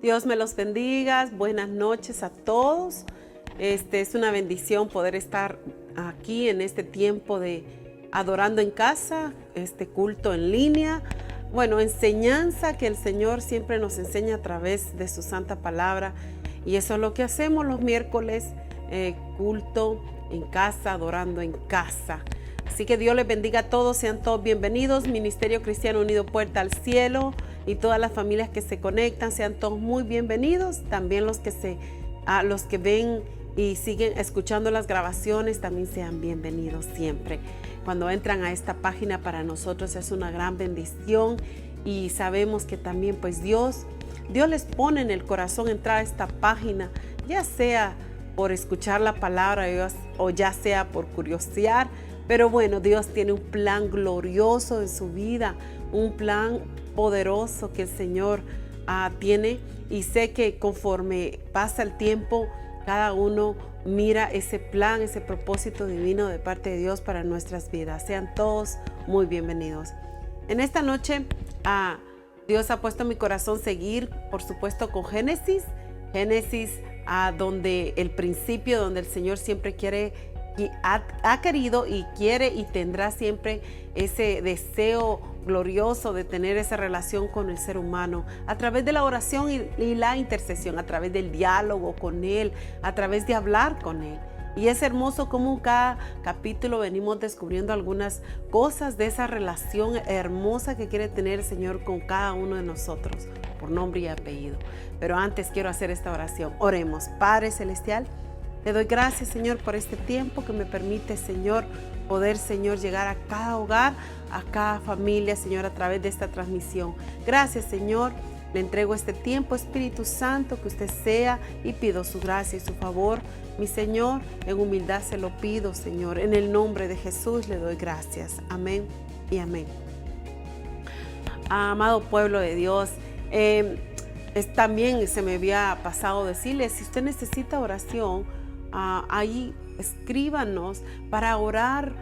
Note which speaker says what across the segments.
Speaker 1: Dios me los bendiga. Buenas noches a todos. Es una bendición poder estar aquí en este tiempo de adorando en casa, este culto en línea. Bueno, enseñanza que el Señor siempre nos enseña a través de su santa palabra. Y eso es lo que hacemos los miércoles, culto en casa, adorando en casa. Así que Dios les bendiga a todos, sean todos bienvenidos. Ministerio Cristiano Unido Puerta al Cielo y todas las familias que se conectan, sean todos muy bienvenidos. También los que ven y siguen escuchando las grabaciones, también sean bienvenidos siempre. Cuando entran a esta página, para nosotros es una gran bendición y sabemos que también pues Dios les pone en el corazón entrar a esta página, ya sea por escuchar la palabra de Dios o ya sea por curiosear. Pero bueno, Dios tiene un plan glorioso en su vida, un plan poderoso que el Señor tiene, y sé que conforme pasa el tiempo, cada uno mira ese plan, ese propósito divino de parte de Dios para nuestras vidas. Sean todos muy bienvenidos. En esta noche, Dios ha puesto en mi corazón seguir, por supuesto, con Génesis, donde el principio, donde el Señor siempre quiere, ha querido y quiere y tendrá siempre ese deseo glorioso de tener esa relación con el ser humano a través de la oración y la intercesión, a través del diálogo con Él, a través de hablar con Él. Y es hermoso cómo cada capítulo venimos descubriendo algunas cosas de esa relación hermosa que quiere tener el Señor con cada uno de nosotros, por nombre y apellido. Pero antes quiero hacer esta oración. Oremos. Padre Celestial, te doy gracias, Señor, por este tiempo que me permite, Señor, poder, Señor, llegar a cada hogar, a cada familia, Señor, a través de esta transmisión. Gracias, Señor. Le entrego este tiempo, Espíritu Santo, que usted sea, y pido su gracia y su favor. Mi Señor, en humildad se lo pido, Señor. En el nombre de Jesús le doy gracias. Amén y amén. Amado pueblo de Dios, también se me había pasado decirle, si usted necesita oración, ahí escríbanos para orar,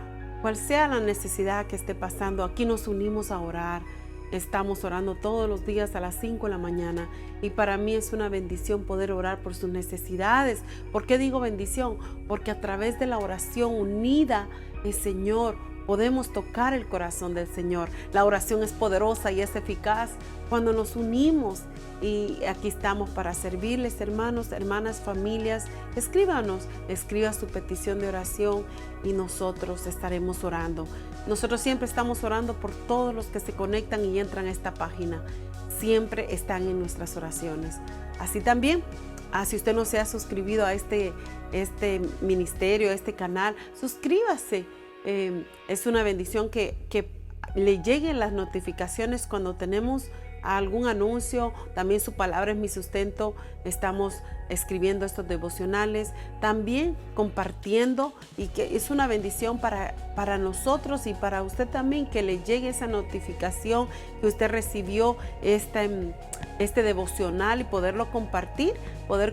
Speaker 1: cual sea la necesidad que esté pasando. Aquí nos unimos a orar. Estamos orando todos los días a las 5 de la mañana y para mí es una bendición poder orar por sus necesidades. ¿Por qué digo bendición? Porque a través de la oración unida, el Señor, podemos tocar el corazón del Señor. La oración es poderosa y es eficaz cuando nos unimos, y aquí estamos para servirles, hermanos, hermanas, familias. Escriba su petición de oración y nosotros estaremos orando. Nosotros siempre estamos orando por todos los que se conectan y entran a esta página. Siempre están en nuestras oraciones. Así también, si usted no se ha suscribido a este ministerio, a este canal, suscríbase. Es una bendición que le lleguen las notificaciones cuando tenemos algún anuncio. También su palabra es mi sustento. Estamos escribiendo estos devocionales, también compartiendo, y que es una bendición para nosotros y para usted también, que le llegue esa notificación que usted recibió este devocional, y poder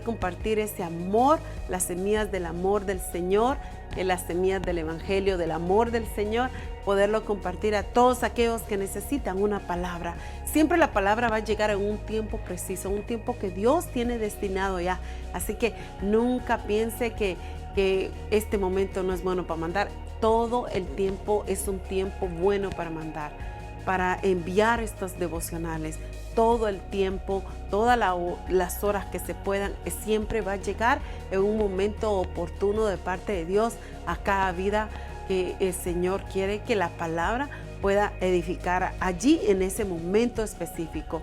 Speaker 1: compartir ese amor, las semillas del amor del Señor, las semillas del evangelio, del amor del Señor, poderlo compartir a todos aquellos que necesitan una palabra. Siempre la palabra va a llegar en un tiempo preciso, un tiempo que Dios tiene destinado ya. Así que nunca piense que este momento no es bueno para mandar. Todo el tiempo es un tiempo bueno para mandar, para enviar estos devocionales. Todo el tiempo, todas las horas que se puedan, siempre va a llegar en un momento oportuno de parte de Dios a cada vida que el Señor quiere que la palabra pueda edificar allí en ese momento específico.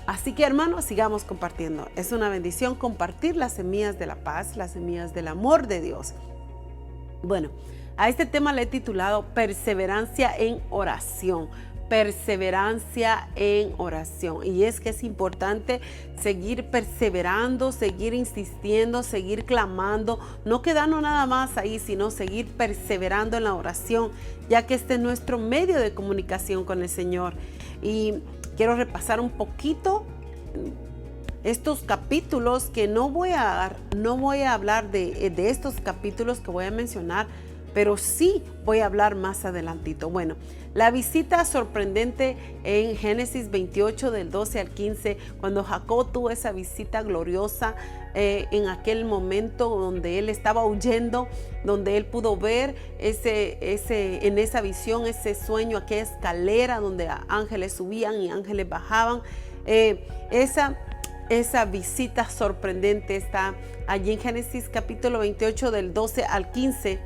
Speaker 1: Así que, hermanos, sigamos compartiendo. Es una bendición compartir las semillas de la paz, las semillas del amor de Dios. Bueno, a este tema le he titulado Perseverancia en oración. Perseverancia en oración. Y es que es importante seguir perseverando, seguir insistiendo, seguir clamando, no quedarnos nada más ahí, sino seguir perseverando en la oración, ya que este es nuestro medio de comunicación con el Señor. Y quiero repasar un poquito estos capítulos, que no voy a hablar de estos capítulos que voy a mencionar, pero sí voy a hablar más adelantito. Bueno, la visita sorprendente en Génesis 28 del 12 al 15, cuando Jacob tuvo esa visita gloriosa en aquel momento donde él estaba huyendo, donde él pudo ver en esa visión, ese sueño, aquella escalera donde ángeles subían y ángeles bajaban. Esa visita sorprendente está allí en Génesis capítulo 28 del 12 al 15.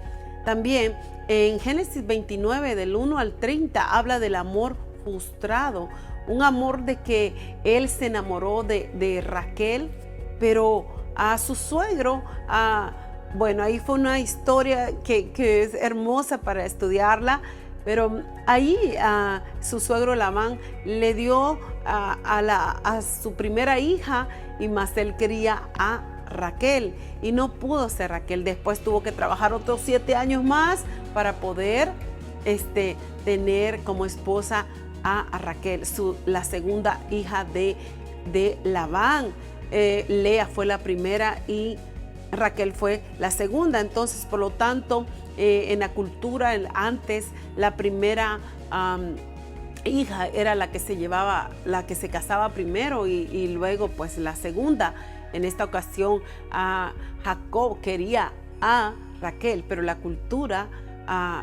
Speaker 1: También en Génesis 29 del 1 al 30 habla del amor frustrado, un amor de que él se enamoró de Raquel, pero a su suegro, bueno, ahí fue una historia que es hermosa para estudiarla, pero ahí su suegro Labán le dio a su primera hija, y más él quería a Raquel y no pudo ser Raquel. Después tuvo que trabajar otros 7 años más para poder tener como esposa a Raquel, la segunda hija de Labán. Lea fue la primera y Raquel fue la segunda. Entonces, por lo tanto, en la cultura antes, la primera hija era la que se llevaba, la que se casaba primero, y luego pues la segunda. En esta ocasión Jacob quería a Raquel, pero la cultura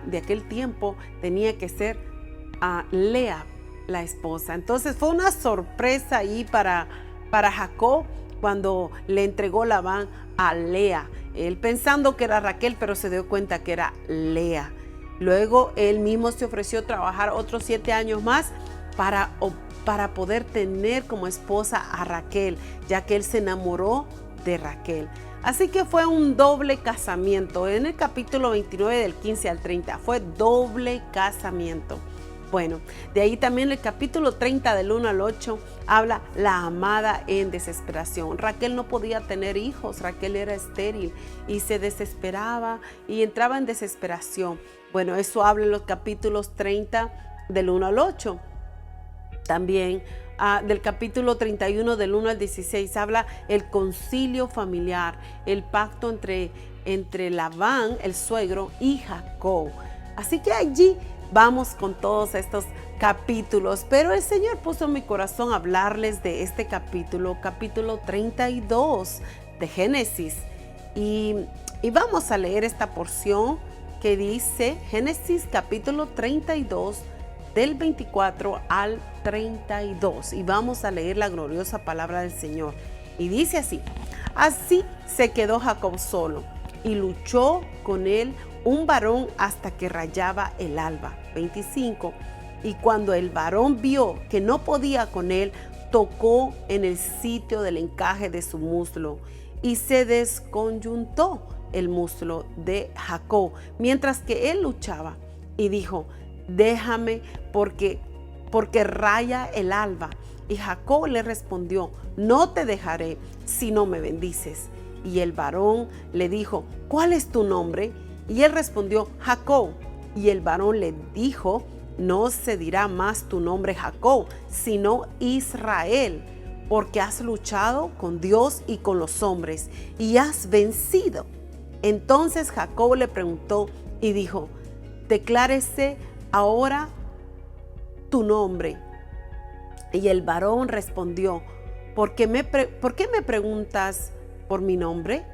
Speaker 1: de aquel tiempo tenía que ser Lea la esposa. Entonces fue una sorpresa ahí para Jacob cuando le entregó Labán a Lea, él pensando que era Raquel, pero se dio cuenta que era Lea. Luego él mismo se ofreció a trabajar otros 7 años más para poder tener como esposa a Raquel, ya que él se enamoró de Raquel. Así que fue un doble casamiento. En el capítulo 29 del 15 al 30 fue doble casamiento. Bueno, de ahí también el capítulo 30 del 1 al 8 habla la amada en desesperación. Raquel no podía tener hijos, Raquel era estéril y se desesperaba y entraba en desesperación. Bueno, eso habla en los capítulos 30 del 1 al 8. También del capítulo 31 del 1 al 16 habla el concilio familiar, el pacto entre Labán, el suegro, y Jacob. Así que allí vamos con todos estos capítulos, pero el Señor puso en mi corazón hablarles de este capítulo 32 de Génesis. Y vamos a leer esta porción que dice Génesis capítulo 32 del 24 al 32. Y vamos a leer la gloriosa palabra del Señor. Y dice así: así se quedó Jacob solo y luchó con él un varón hasta que rayaba el alba. 25. Y cuando el varón vio que no podía con él, tocó en el sitio del encaje de su muslo y se desconyuntó el muslo de Jacob mientras que él luchaba, y dijo: déjame porque raya el alba. Y Jacob le respondió: no te dejaré si no me bendices. Y el varón le dijo: ¿cuál es tu nombre? Y él respondió: Jacob. Y el varón le dijo: no se dirá más tu nombre Jacob, sino Israel, porque has luchado con Dios y con los hombres y has vencido. Entonces Jacob le preguntó y dijo: declárese ahora tu nombre. Y el varón respondió: ¿por qué me preguntas por mi nombre?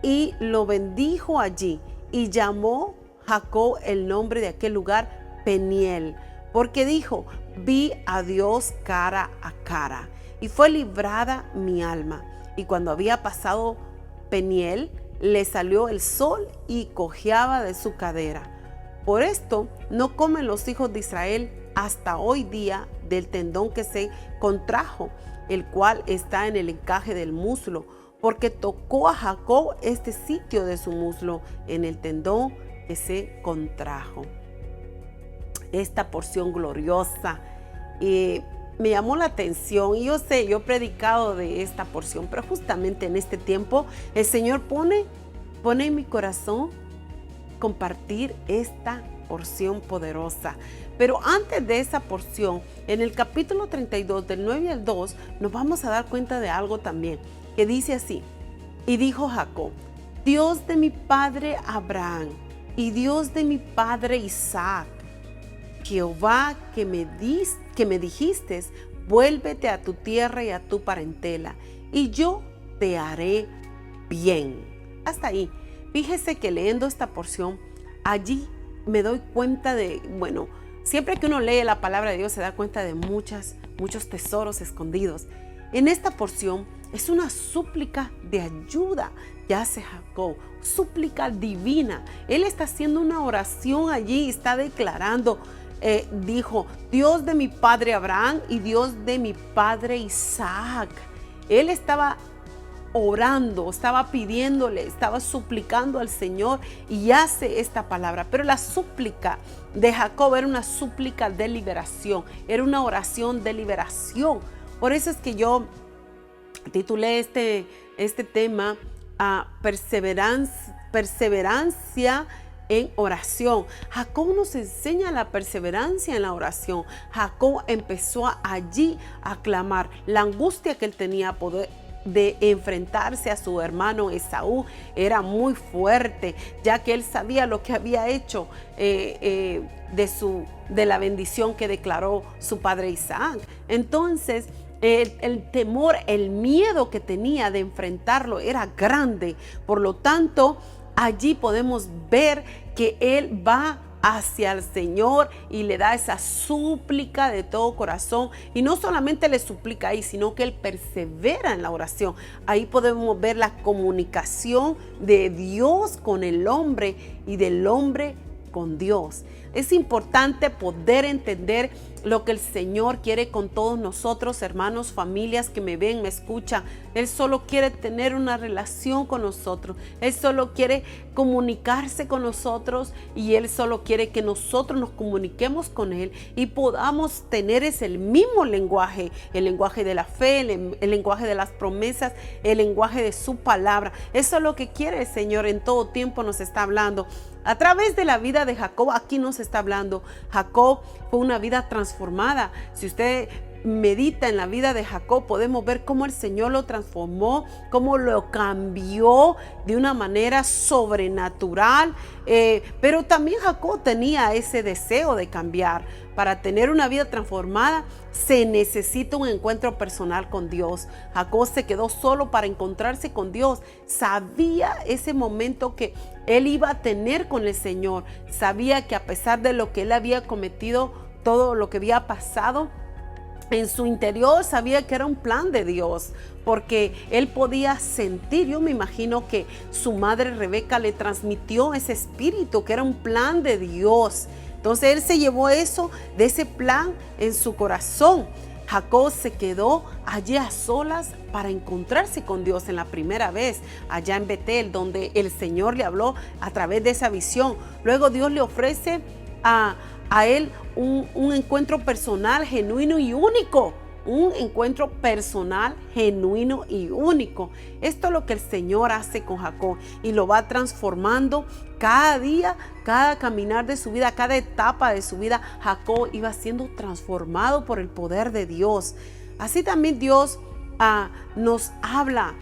Speaker 1: Y lo bendijo allí, y llamó Jacob el nombre de aquel lugar Peniel, porque dijo: vi a Dios cara a cara, y fue librada mi alma. Y cuando había pasado Peniel, le salió el sol y cojeaba de su cadera. Por esto no comen los hijos de Israel hasta hoy día del tendón que se contrajo, el cual está en el encaje del muslo, porque tocó a Jacob este sitio de su muslo en el tendón que se contrajo. Esta porción gloriosa me llamó la atención, y yo he predicado de esta porción, pero justamente en este tiempo el Señor pone en mi corazón compartir esta porción poderosa. Pero antes de esa porción, en el capítulo 32 del 9 al 2, nos vamos a dar cuenta de algo también, que dice así: y dijo Jacob: Dios de mi padre Abraham, y Dios de mi padre Isaac, Jehová que me dijiste, vuélvete a tu tierra y a tu parentela, y yo te haré bien. Hasta ahí. Fíjese que leyendo esta porción, allí me doy cuenta de, bueno, siempre que uno lee la palabra de Dios se da cuenta de muchos tesoros escondidos. En esta porción es una súplica de ayuda que hace Jacob, súplica divina. Él está haciendo una oración allí, está declarando, dijo, Dios de mi padre Abraham y Dios de mi padre Isaac. Él estaba orando, estaba pidiéndole, estaba suplicando al Señor y hace esta palabra. Pero la súplica de Jacob era una súplica de liberación, era una oración de liberación. Por eso es que yo titulé este tema perseverancia en oración. Jacob nos enseña la perseverancia en la oración. Jacob empezó allí a clamar. La angustia que él tenía de enfrentarse a su hermano Esaú era muy fuerte, ya que él sabía lo que había hecho de la bendición que declaró su padre Isaac. Entonces el temor, el miedo que tenía de enfrentarlo era grande. Por lo tanto, allí podemos ver que él va hacia el Señor y le da esa súplica de todo corazón, y no solamente le suplica ahí, sino que él persevera en la oración. Ahí podemos ver la comunicación de Dios con el hombre y del hombre con Dios. Es importante poder entender lo que el Señor quiere con todos nosotros, hermanos, familias que me ven, me escuchan. Él solo quiere tener una relación con nosotros. Él solo quiere comunicarse con nosotros, y Él solo quiere que nosotros nos comuniquemos con Él y podamos tener el mismo lenguaje, el lenguaje de la fe, el lenguaje de las promesas, el lenguaje de su palabra. Eso es lo que quiere el Señor. En todo tiempo nos está hablando. A través de la vida de Jacob, aquí nos está hablando. Jacob fue una vida transformada. Si usted medita en la vida de Jacob, podemos ver cómo el Señor lo transformó, cómo lo cambió de una manera sobrenatural. Pero también Jacob tenía ese deseo de cambiar. Para tener una vida transformada se necesita un encuentro personal con Dios. Jacob se quedó solo para encontrarse con Dios. Sabía ese momento que él iba a tener con el Señor. Sabía que a pesar de lo que él había cometido, todo lo que había pasado, en su interior sabía que era un plan de Dios, porque él podía sentir. Yo me imagino que su madre Rebeca le transmitió ese espíritu, que era un plan de Dios. Entonces él se llevó eso, de ese plan, en su corazón. Jacob se quedó allí a solas para encontrarse con Dios en la primera vez, allá en Betel, donde el Señor le habló a través de esa visión. Luego Dios le ofrece a él un encuentro personal, genuino y único. Un encuentro personal, genuino y único. Esto es lo que el Señor hace con Jacob, y lo va transformando cada día, cada caminar de su vida, cada etapa de su vida. Jacob iba siendo transformado por el poder de Dios. Así también Dios nos habla.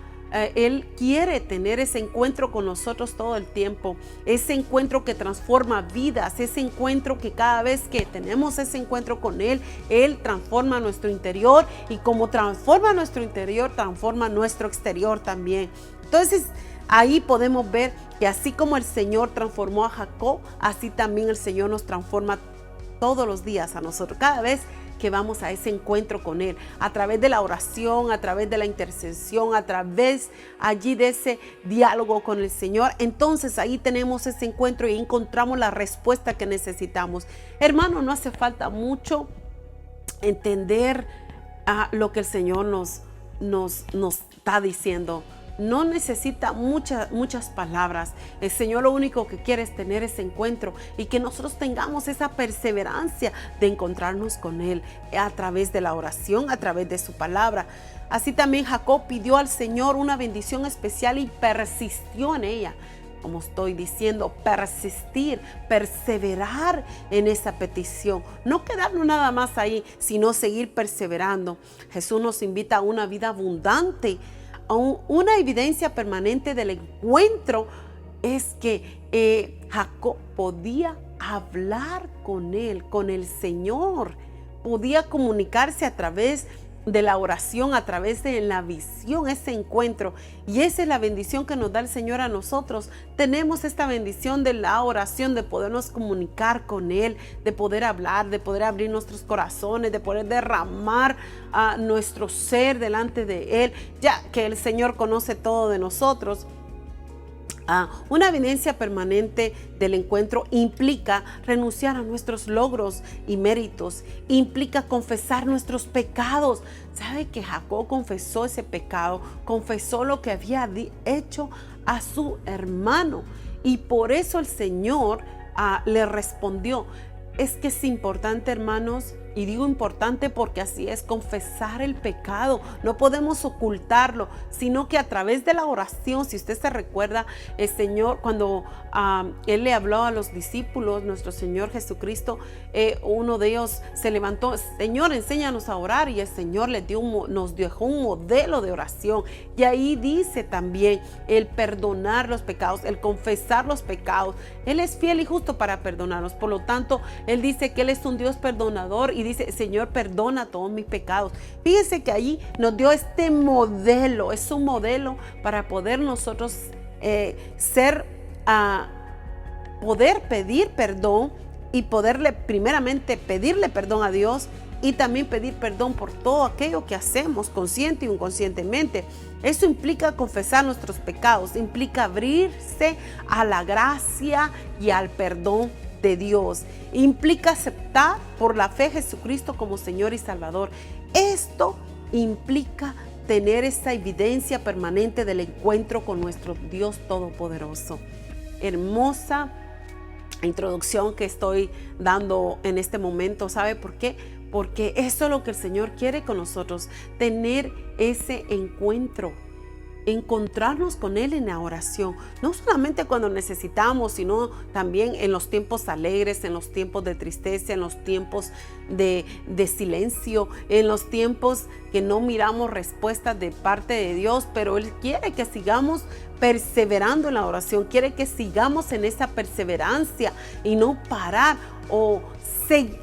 Speaker 1: Él quiere tener ese encuentro con nosotros todo el tiempo, ese encuentro que transforma vidas, ese encuentro que cada vez que tenemos ese encuentro con Él, Él transforma nuestro interior, y como transforma nuestro interior, transforma nuestro exterior también. Entonces ahí podemos ver que así como el Señor transformó a Jacob, así también el Señor nos transforma todos los días a nosotros, cada vez que vamos a ese encuentro con Él, a través de la oración, a través de la intercesión, a través allí de ese diálogo con el Señor. Entonces ahí tenemos ese encuentro y encontramos la respuesta que necesitamos. Hermano, no hace falta mucho entender lo que el Señor nos está diciendo. No necesita muchas palabras. El Señor lo único que quiere es tener ese encuentro, y que nosotros tengamos esa perseverancia de encontrarnos con Él a través de la oración, a través de su palabra. Así también Jacob pidió al Señor una bendición especial y persistió en ella. Como estoy diciendo, persistir, perseverar en esa petición. No quedarnos nada más ahí, sino seguir perseverando. Jesús nos invita a una vida abundante, a una evidencia permanente del encuentro es que Jacob podía hablar con él, con el Señor. Podía comunicarse a través de la oración, a través de la visión, ese encuentro. Y esa es la bendición que nos da el Señor a nosotros. Tenemos esta bendición de la oración, de podernos comunicar con Él, de poder hablar, de poder abrir nuestros corazones, de poder derramar a nuestro ser delante de Él, ya que el Señor conoce todo de nosotros. Una evidencia permanente del encuentro implica renunciar a nuestros logros y méritos, implica confesar nuestros pecados. ¿Sabe que Jacob confesó ese pecado? Confesó lo que había hecho a su hermano, y por eso el Señor le respondió. Es que es importante, hermanos, y digo importante porque así es, confesar el pecado. No podemos ocultarlo, sino que a través de la oración, si usted se recuerda, el Señor, cuando Él le habló a los discípulos, nuestro Señor Jesucristo, uno de ellos se levantó: Señor, enséñanos a orar, y el Señor nos dejó un modelo de oración. Y ahí dice también el perdonar los pecados, el confesar los pecados. Él es fiel y justo para perdonarnos. Por lo tanto, Él dice que Él es un Dios perdonador y dice: Señor, perdona todos mis pecados. Fíjese que allí nos dio este modelo, es un modelo para poder nosotros poder pedir perdón, y poderle primeramente pedirle perdón a Dios, y también pedir perdón por todo aquello que hacemos consciente y inconscientemente. Eso implica confesar nuestros pecados, implica abrirse a la gracia y al perdón de Dios, implica aceptar por la fe a Jesucristo como Señor y Salvador. Esto implica tener esa evidencia permanente del encuentro con nuestro Dios Todopoderoso. Hermosa introducción que estoy dando en este momento. ¿Sabe por qué? Porque eso es lo que el Señor quiere con nosotros, tener ese encuentro, encontrarnos con Él en la oración, no solamente cuando necesitamos, sino también en los tiempos alegres, en los tiempos de tristeza, en los tiempos de silencio, en los tiempos que no miramos respuestas de parte de Dios. Pero Él quiere que sigamos perseverando en la oración, quiere que sigamos en esa perseverancia y no parar.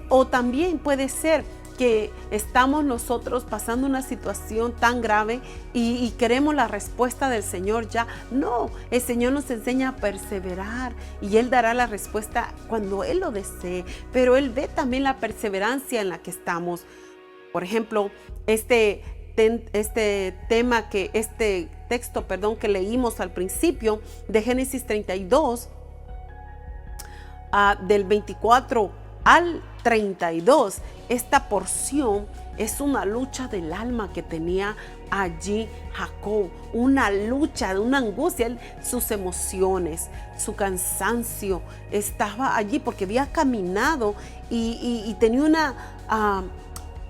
Speaker 1: O también puede ser que estamos nosotros pasando una situación tan grave y queremos la respuesta del Señor ya. No, el Señor nos enseña a perseverar, y Él dará la respuesta cuando Él lo desee, pero Él ve también la perseverancia en la que estamos. Por ejemplo, este texto que leímos al principio de Génesis 32, del 24 al 32, esta porción es una lucha del alma que tenía allí Jacob, una lucha, una angustia, sus emociones, su cansancio estaba allí porque había caminado y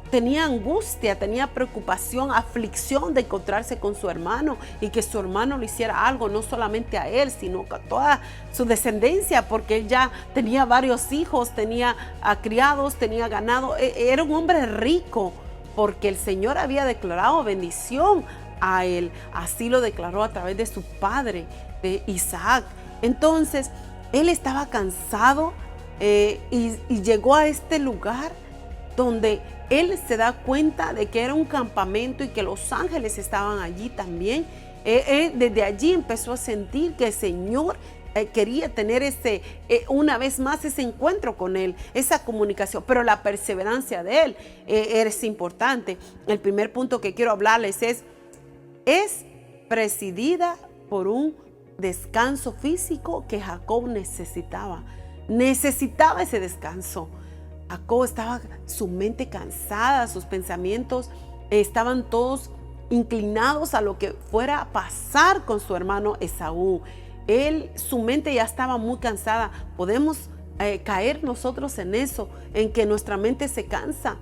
Speaker 1: tenía angustia, tenía preocupación, aflicción de encontrarse con su hermano, y que su hermano le hiciera algo, no solamente a él, sino a toda su descendencia, porque él ya tenía varios hijos, tenía criados, tenía ganado. Era un hombre rico, porque el Señor había declarado bendición a él. Así lo declaró a través de su padre, de Isaac. Entonces, él estaba cansado y llegó a este lugar donde él se da cuenta de que era un campamento y que los ángeles estaban allí también. Desde allí empezó a sentir que el Señor quería tener una vez más ese encuentro con Él, esa comunicación, pero la perseverancia de Él es importante. El primer punto que quiero hablarles es presidida por un descanso físico que Jacob necesitaba ese descanso. Jacob estaba su mente cansada, sus pensamientos estaban todos inclinados a lo que fuera a pasar con su hermano Esaú. Su mente ya estaba muy cansada. Podemos caer nosotros en eso, en que nuestra mente se cansa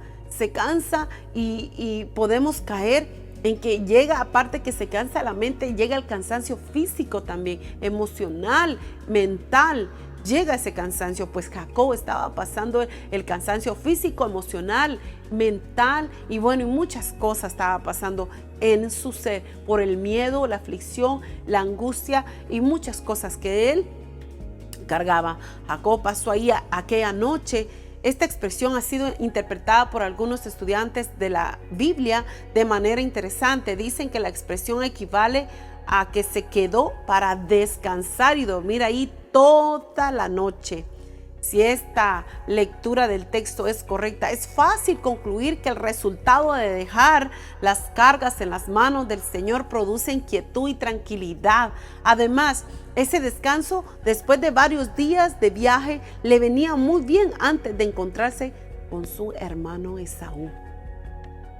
Speaker 1: y podemos caer en que llega, aparte que se cansa la mente, llega el cansancio físico también, emocional, mental. llega ese cansancio, pues Jacob estaba pasando el cansancio físico, emocional, mental y bueno, y muchas cosas estaba pasando en su ser por el miedo, la aflicción, la angustia y muchas cosas que él cargaba. Jacob pasó ahí aquella noche. Esta expresión ha sido interpretada por algunos estudiantes de la Biblia de manera interesante. Dicen que la expresión equivale a que se quedó para descansar y dormir ahí toda la noche. Si esta lectura del texto es correcta, es fácil concluir que el resultado de dejar las cargas en las manos del Señor produce quietud y tranquilidad. Además, ese descanso, después de varios días de viaje, le venía muy bien antes de encontrarse con su hermano Esaú.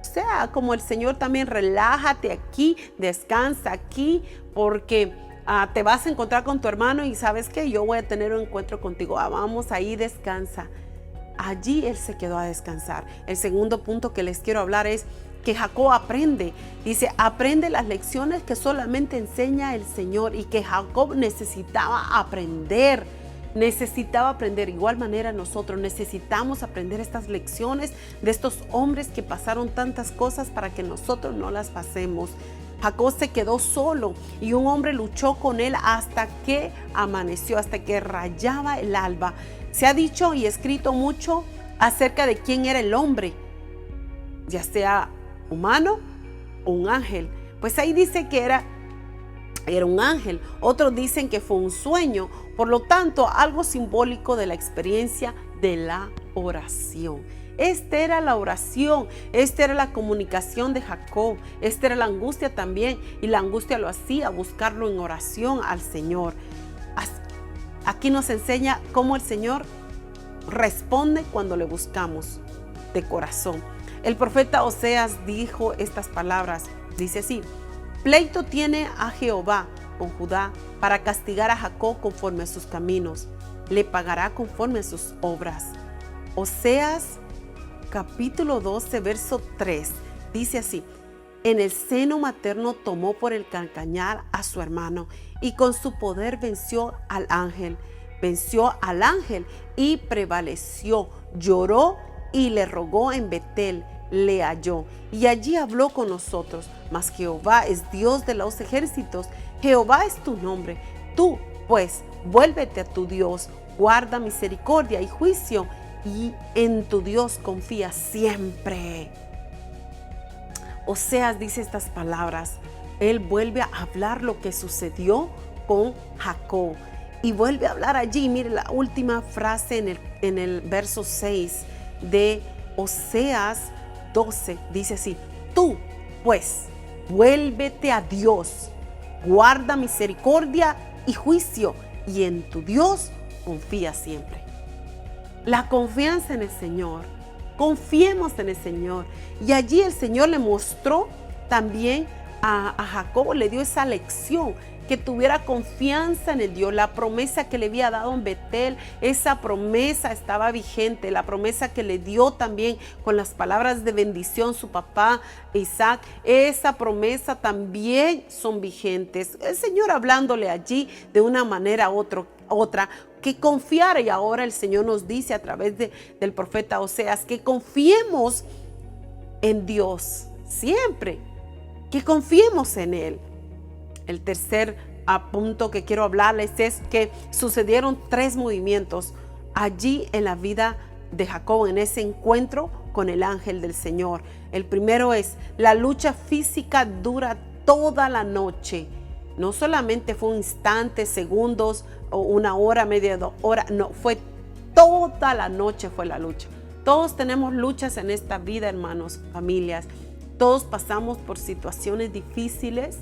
Speaker 1: O sea, como el Señor también, relájate aquí, descansa aquí, porque te vas a encontrar con tu hermano y sabes que yo voy a tener un encuentro contigo. Vamos ahí, descansa. Allí él se quedó a descansar. El segundo punto que les quiero hablar es que Jacob aprende. Dice, aprende las lecciones que solamente enseña el Señor, y que Jacob necesitaba aprender. Igual manera nosotros necesitamos aprender estas lecciones de estos hombres que pasaron tantas cosas para que nosotros no las pasemos. Jacob se quedó solo y un hombre luchó con él hasta que amaneció, hasta que rayaba el alba. Se ha dicho y escrito mucho acerca de quién era el hombre, ya sea humano o un ángel. Pues ahí dice que era un ángel. Otros dicen que fue un sueño. Por lo tanto, algo simbólico de la experiencia de la oración. Esta era la oración, esta era la comunicación de Jacob, esta era la angustia también, y la angustia lo hacía buscarlo en oración al Señor. Aquí nos enseña cómo el Señor responde cuando le buscamos de corazón. El profeta Oseas dijo estas palabras, dice así: pleito tiene a Jehová con Judá para castigar a Jacob conforme a sus caminos, le pagará conforme a sus obras. Oseas capítulo 12, verso 3, dice así: en el seno materno tomó por el calcañar a su hermano, y con su poder venció al ángel y prevaleció, lloró y le rogó en Betel, le halló, y allí habló con nosotros. Mas Jehová es Dios de los ejércitos, Jehová es tu nombre. Tú, pues, vuélvete a tu Dios, guarda misericordia y juicio, y en tu Dios confía siempre. Oseas dice estas palabras. Él vuelve a hablar lo que sucedió con Jacob y vuelve a hablar allí. Mire la última frase en el verso 6 de Oseas 12. Dice así: tú, pues, vuélvete a Dios, guarda misericordia y juicio, y en tu Dios confía siempre. La confianza en el Señor. Confiemos en el Señor. Y allí el Señor le mostró también a Jacob, le dio esa lección, que tuviera confianza en el Dios. La promesa que le había dado en Betel, esa promesa estaba vigente. La promesa que le dio también con las palabras de bendición su papá Isaac, esa promesa también son vigentes. El Señor hablándole allí de una manera otra, que confiara. Y ahora el Señor nos dice a través del profeta Oseas que confiemos en Dios siempre, que confiemos en Él. El tercer punto que quiero hablarles es que sucedieron 3 movimientos allí en la vida de Jacob, en ese encuentro con el ángel del Señor. El primero es: la lucha física dura toda la noche. No solamente fue un instante, segundos, o una hora, media hora, no, fue toda la noche fue la lucha. Todos tenemos luchas en esta vida, hermanos, familias. Todos pasamos por situaciones difíciles,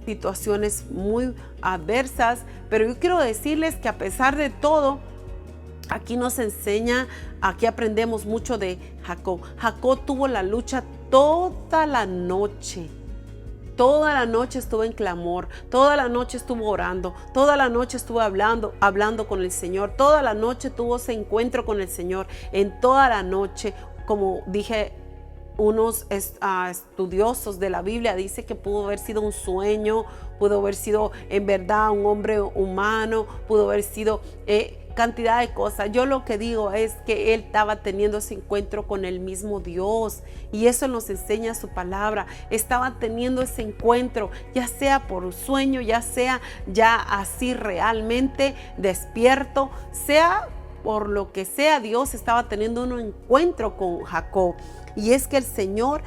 Speaker 1: situaciones muy adversas, pero yo quiero decirles que a pesar de todo, aquí nos enseña, aquí aprendemos mucho de Jacob. Jacob tuvo la lucha toda la noche. Toda la noche estuvo en clamor, toda la noche estuvo orando, toda la noche estuvo hablando con el Señor, toda la noche tuvo ese encuentro con el Señor. En toda la noche, como dije, unos estudiosos de la Biblia dice que pudo haber sido un sueño, pudo haber sido en verdad un hombre humano, pudo haber sido cantidad de cosas. Yo lo que digo es que él estaba teniendo ese encuentro con el mismo Dios, y eso nos enseña su palabra. Estaba teniendo ese encuentro, ya sea por un sueño, ya sea ya así realmente despierto, sea por lo que sea. Dios estaba teniendo un encuentro con Jacob. Y es que el Señor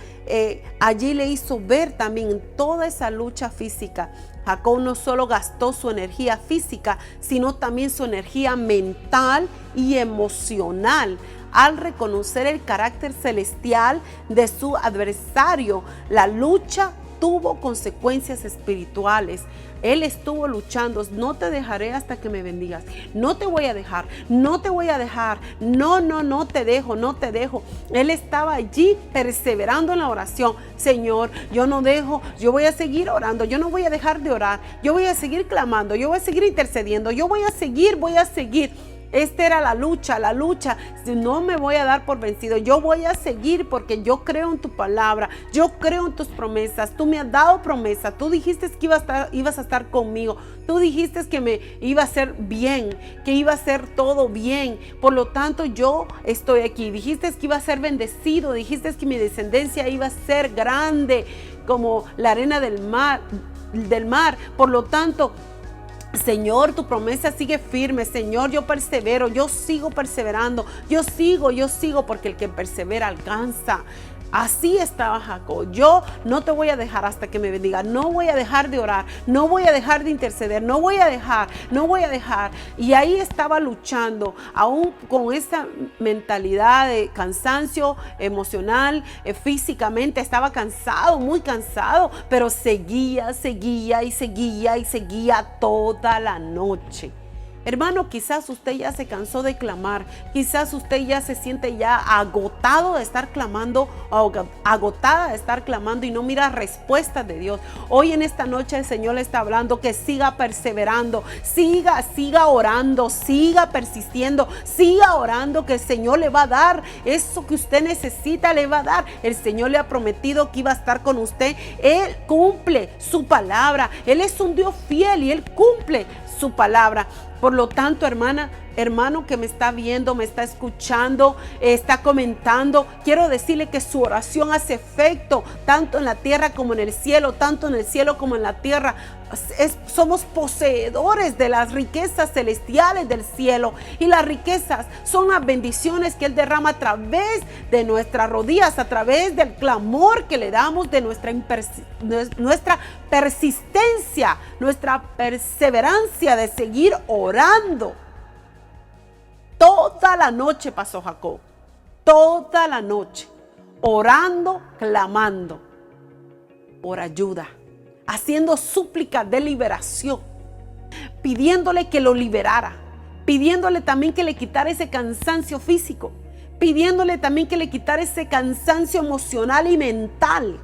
Speaker 1: allí le hizo ver también en toda esa lucha física. Jacob no solo gastó su energía física, sino también su energía mental y emocional. Al reconocer el carácter celestial de su adversario, la lucha tuvo consecuencias espirituales. Él estuvo luchando. No te dejaré hasta que me bendigas. No te voy a dejar. No te voy a dejar. No te dejo, no te dejo. Él estaba allí perseverando en la oración. Señor, yo no dejo. Yo voy a seguir orando. Yo no voy a dejar de orar. Yo voy a seguir clamando. Yo voy a seguir intercediendo. Yo voy a seguir. Esta era la lucha. No me voy a dar por vencido. Yo voy a seguir porque yo creo en tu palabra. Yo creo en tus promesas. Tú me has dado promesa. Tú dijiste que ibas a estar conmigo. Tú dijiste que me iba a hacer bien, que iba a hacer todo bien. Por lo tanto, yo estoy aquí. Dijiste que iba a ser bendecido. Dijiste que mi descendencia iba a ser grande como la arena del mar. Por lo tanto, Señor, tu promesa sigue firme. Señor, yo persevero, yo sigo perseverando, yo sigo, porque el que persevera alcanza. Así estaba Jacob. Yo no te voy a dejar hasta que me bendiga. No voy a dejar de orar. No voy a dejar de interceder. No voy a dejar. Y ahí estaba luchando, aún con esa mentalidad de cansancio emocional, físicamente. Estaba cansado, muy cansado, pero seguía toda la noche. Hermano, quizás usted ya se cansó de clamar, quizás usted ya se siente ya agotado de estar clamando, agotada de estar clamando y no mira respuestas de Dios. Hoy en esta noche el Señor le está hablando que siga perseverando, siga orando, siga persistiendo, siga orando, que el Señor le va a dar eso que usted necesita, le va a dar. El Señor le ha prometido que iba a estar con usted. Él cumple su palabra. Él es un Dios fiel y Él cumple su palabra. Por lo tanto, hermano que me está viendo, me está escuchando, está comentando, quiero decirle que su oración hace efecto tanto en la tierra como en el cielo, tanto en el cielo como en la tierra. Somos poseedores de las riquezas celestiales del cielo, y las riquezas son las bendiciones que Él derrama a través de nuestras rodillas, a través del clamor que le damos, de nuestra persistencia, nuestra perseverancia de seguir orando. Toda la noche pasó Jacob, toda la noche, orando, clamando por ayuda, haciendo súplicas de liberación, pidiéndole que lo liberara, pidiéndole también que le quitara ese cansancio físico, pidiéndole también que le quitara ese cansancio emocional y mental.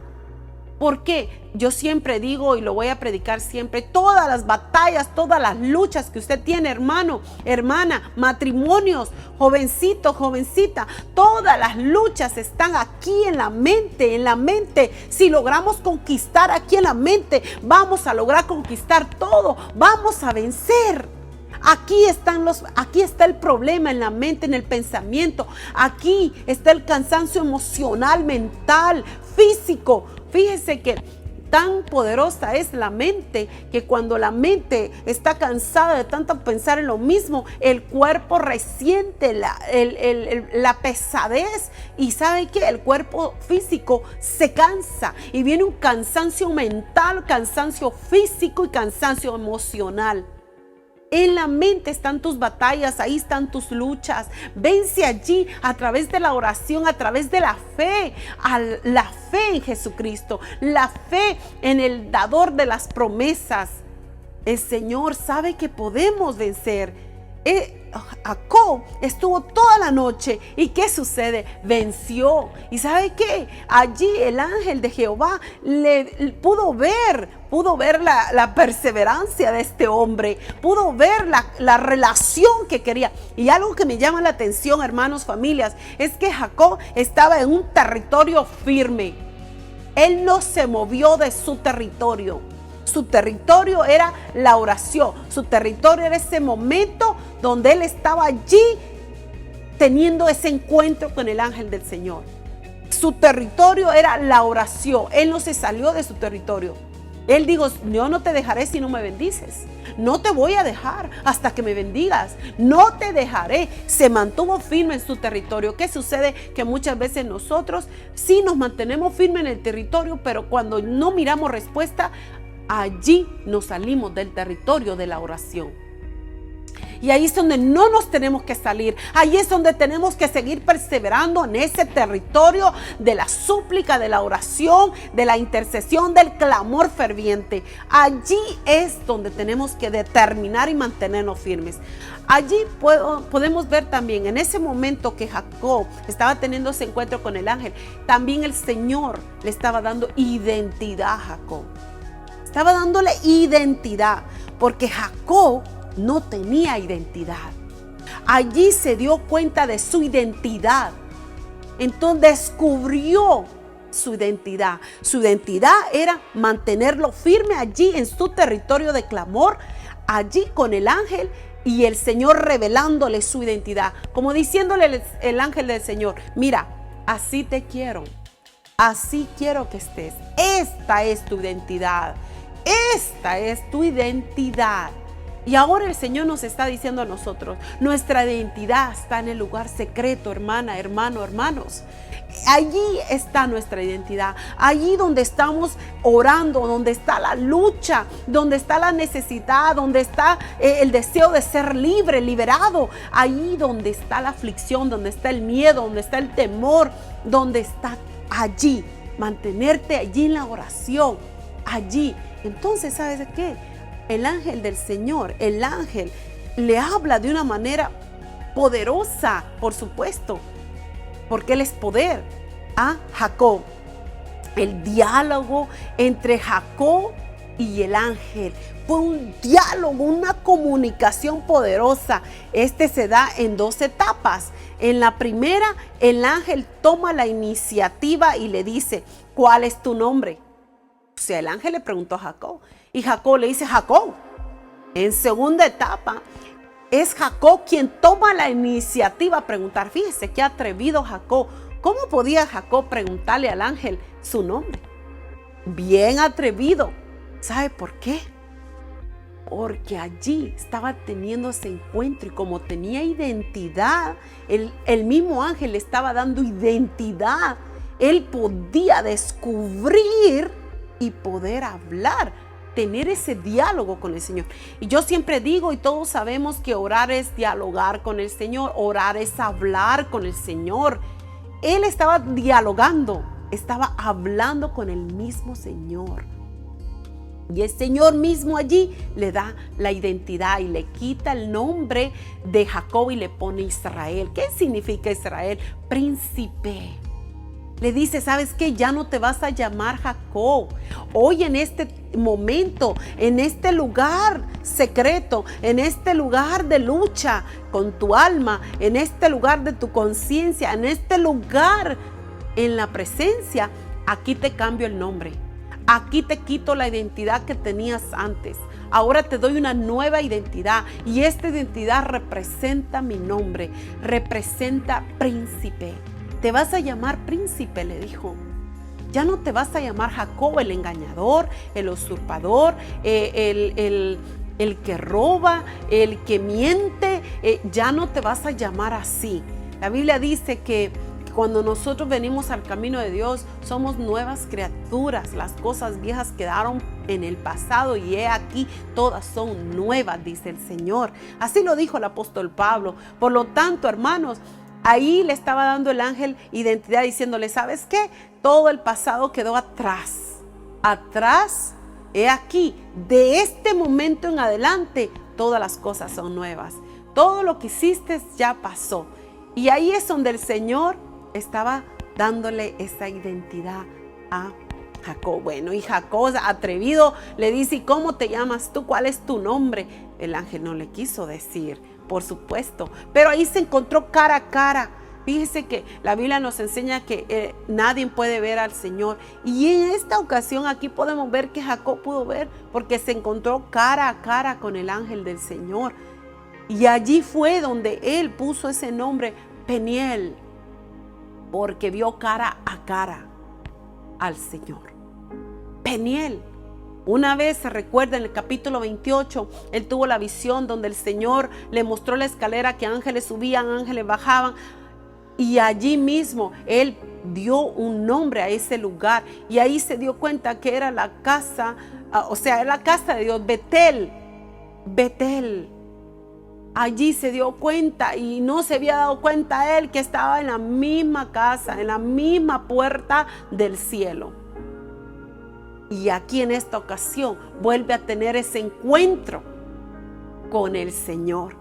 Speaker 1: Porque yo siempre digo, y lo voy a predicar siempre, todas las batallas, todas las luchas que usted tiene, hermano, hermana, matrimonios, jovencito, jovencita, todas las luchas están aquí en la mente. Si logramos conquistar aquí en la mente, vamos a lograr conquistar todo, vamos a vencer. Aquí está el problema en la mente, en el pensamiento. Aquí está el cansancio emocional, mental, físico. Fíjese que tan poderosa es la mente que cuando la mente está cansada de tanto pensar en lo mismo, el cuerpo resiente la pesadez, y ¿sabe qué? El cuerpo físico se cansa y viene un cansancio mental, cansancio físico y cansancio emocional. En la mente están tus batallas, ahí están tus luchas. Vence allí a través de la oración, a través de la fe en Jesucristo, la fe en el dador de las promesas. El Señor sabe que podemos vencer. Jacob estuvo toda la noche, y ¿qué sucede? Venció. ¿Y sabe qué? Allí el ángel de Jehová pudo ver la perseverancia de este hombre, pudo ver la relación que quería. Y algo que me llama la atención, hermanos, familias, es que Jacob estaba en un territorio firme. Él no se movió de su territorio. Su territorio era la oración. Su territorio era ese momento donde él estaba allí teniendo ese encuentro con el ángel del Señor. Su territorio era la oración. Él no se salió de su territorio. Él dijo, yo no te dejaré si no me bendices. No te voy a dejar hasta que me bendigas. No te dejaré. Se mantuvo firme en su territorio. ¿Qué sucede? Que muchas veces nosotros sí nos mantenemos firmes en el territorio, pero cuando no miramos respuesta, allí nos salimos del territorio de la oración. Y ahí es donde no nos tenemos que salir. Ahí es donde tenemos que seguir perseverando en ese territorio de la súplica, de la oración, de la intercesión, del clamor ferviente. Allí es donde tenemos que determinar y mantenernos firmes. Allí podemos ver también en ese momento que Jacob estaba teniendo ese encuentro con el ángel, también el Señor le estaba dando identidad a Jacob. Estaba dándole identidad, porque Jacob no tenía identidad. Allí se dio cuenta de su identidad. Entonces descubrió su identidad. Su identidad era mantenerlo firme allí en su territorio de clamor, allí con el ángel y el Señor revelándole su identidad. Como diciéndole el ángel del Señor, mira, así te quiero. Así quiero que estés. Esta es tu identidad. Esta es tu identidad. Y ahora el Señor nos está diciendo a nosotros, nuestra identidad está en el lugar secreto, hermana, hermano, hermanos. Allí está nuestra identidad, allí donde estamos orando, donde está la lucha, donde está la necesidad, donde está el deseo de ser libre, liberado. Allí donde está la aflicción, donde está el miedo, donde está el temor, donde está allí. Mantenerte allí en la oración, allí. Entonces, ¿sabes de qué? El ángel del Señor, el ángel le habla de una manera poderosa, por supuesto, porque Él es poder, a Jacob. El diálogo entre Jacob y el ángel fue un diálogo, una comunicación poderosa. Este se da en 2 etapas. En la primera, el ángel toma la iniciativa y le dice, ¿cuál es tu nombre? O sea, el ángel le preguntó a Jacob. Y Jacob le dice, Jacob. En segunda etapa, es Jacob quien toma la iniciativa a preguntar. Fíjese qué atrevido Jacob. ¿Cómo podía Jacob preguntarle al ángel su nombre? Bien atrevido. ¿Sabe por qué? Porque allí estaba teniendo ese encuentro y como tenía identidad, el mismo ángel le estaba dando identidad. Él podía descubrir y poder hablar, tener ese diálogo con el Señor. Y yo siempre digo, y todos sabemos que orar es dialogar con el Señor, orar es hablar con el Señor. Él estaba dialogando, estaba hablando con el mismo Señor. Y el Señor mismo allí le da la identidad y le quita el nombre de Jacob y le pone Israel. ¿Qué significa Israel? Príncipe. Le dice, ¿sabes qué? Ya no te vas a llamar Jacob. Hoy en este momento, en este lugar secreto, en este lugar de lucha con tu alma, en este lugar de tu conciencia, en este lugar en la presencia, aquí te cambio el nombre. Aquí te quito la identidad que tenías antes. Ahora te doy una nueva identidad y esta identidad representa mi nombre, representa príncipe. Te vas a llamar príncipe, le dijo. Ya no te vas a llamar Jacob, el engañador, el usurpador, el que roba, el que miente. Ya no te vas a llamar así. La Biblia dice que cuando nosotros venimos al camino de Dios, somos nuevas criaturas. Las cosas viejas quedaron en el pasado y he aquí, todas son nuevas, dice el Señor. Así lo dijo el apóstol Pablo. Por lo tanto, hermanos, ahí le estaba dando el ángel identidad diciéndole, ¿sabes qué? Todo el pasado quedó atrás. Atrás, he aquí, de este momento en adelante, todas las cosas son nuevas. Todo lo que hiciste ya pasó. Y ahí es donde el Señor estaba dándole esa identidad a Jacob. Bueno, y Jacob, atrevido, le dice, ¿y cómo te llamas tú? ¿Cuál es tu nombre? El ángel no le quiso decir, por supuesto, pero ahí se encontró cara a cara Fíjese que la Biblia nos enseña que nadie puede ver al Señor. Y en esta ocasión aquí podemos ver que Jacob pudo ver, porque se encontró cara a cara con el ángel del Señor. Y allí fue donde él puso ese nombre, Peniel, porque vio cara a cara al Señor. Peniel. Una vez, se recuerda, en el capítulo 28, él tuvo la visión donde el Señor le mostró la escalera, que ángeles subían, ángeles bajaban. Y allí mismo él dio un nombre a ese lugar. Y ahí se dio cuenta que era la casa, era la casa de Dios, Betel. Betel. Allí se dio cuenta, y no se había dado cuenta él que estaba en la misma casa, en la misma puerta del cielo. Y aquí en esta ocasión vuelve a tener ese encuentro con el Señor.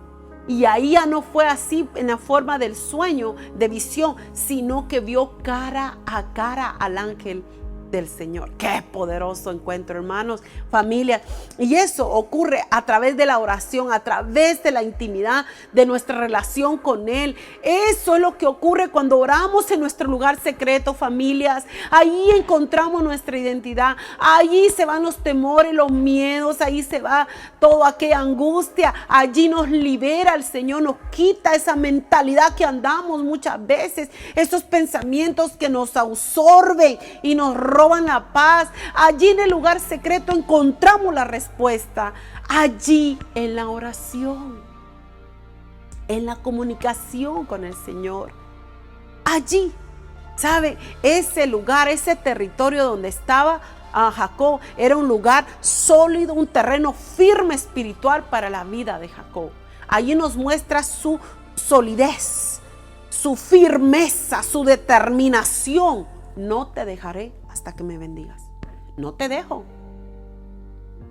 Speaker 1: Y ahí ya no fue así en la forma del sueño, de visión, sino que vio cara a cara al ángel del Señor. Qué poderoso encuentro, hermanos, familia. Y eso ocurre a través de la oración, a través de la intimidad de nuestra relación con Él. Eso es lo que ocurre cuando oramos en nuestro lugar secreto, familias. Ahí encontramos nuestra identidad. Allí se van los temores, los miedos. Ahí se va toda aquella angustia. Allí nos libera el Señor, nos quita esa mentalidad que andamos muchas veces, esos pensamientos que nos absorben y nos roban la paz. Allí en el lugar secreto encontramos la respuesta. Allí en la oración, en la comunicación con el Señor. Allí, ¿sabe? Ese lugar, ese territorio donde estaba Jacob, era un lugar sólido, un terreno firme espiritual para la vida de Jacob. Allí nos muestra su solidez, su firmeza, su determinación. No te dejaré hasta que me bendigas. No te dejo.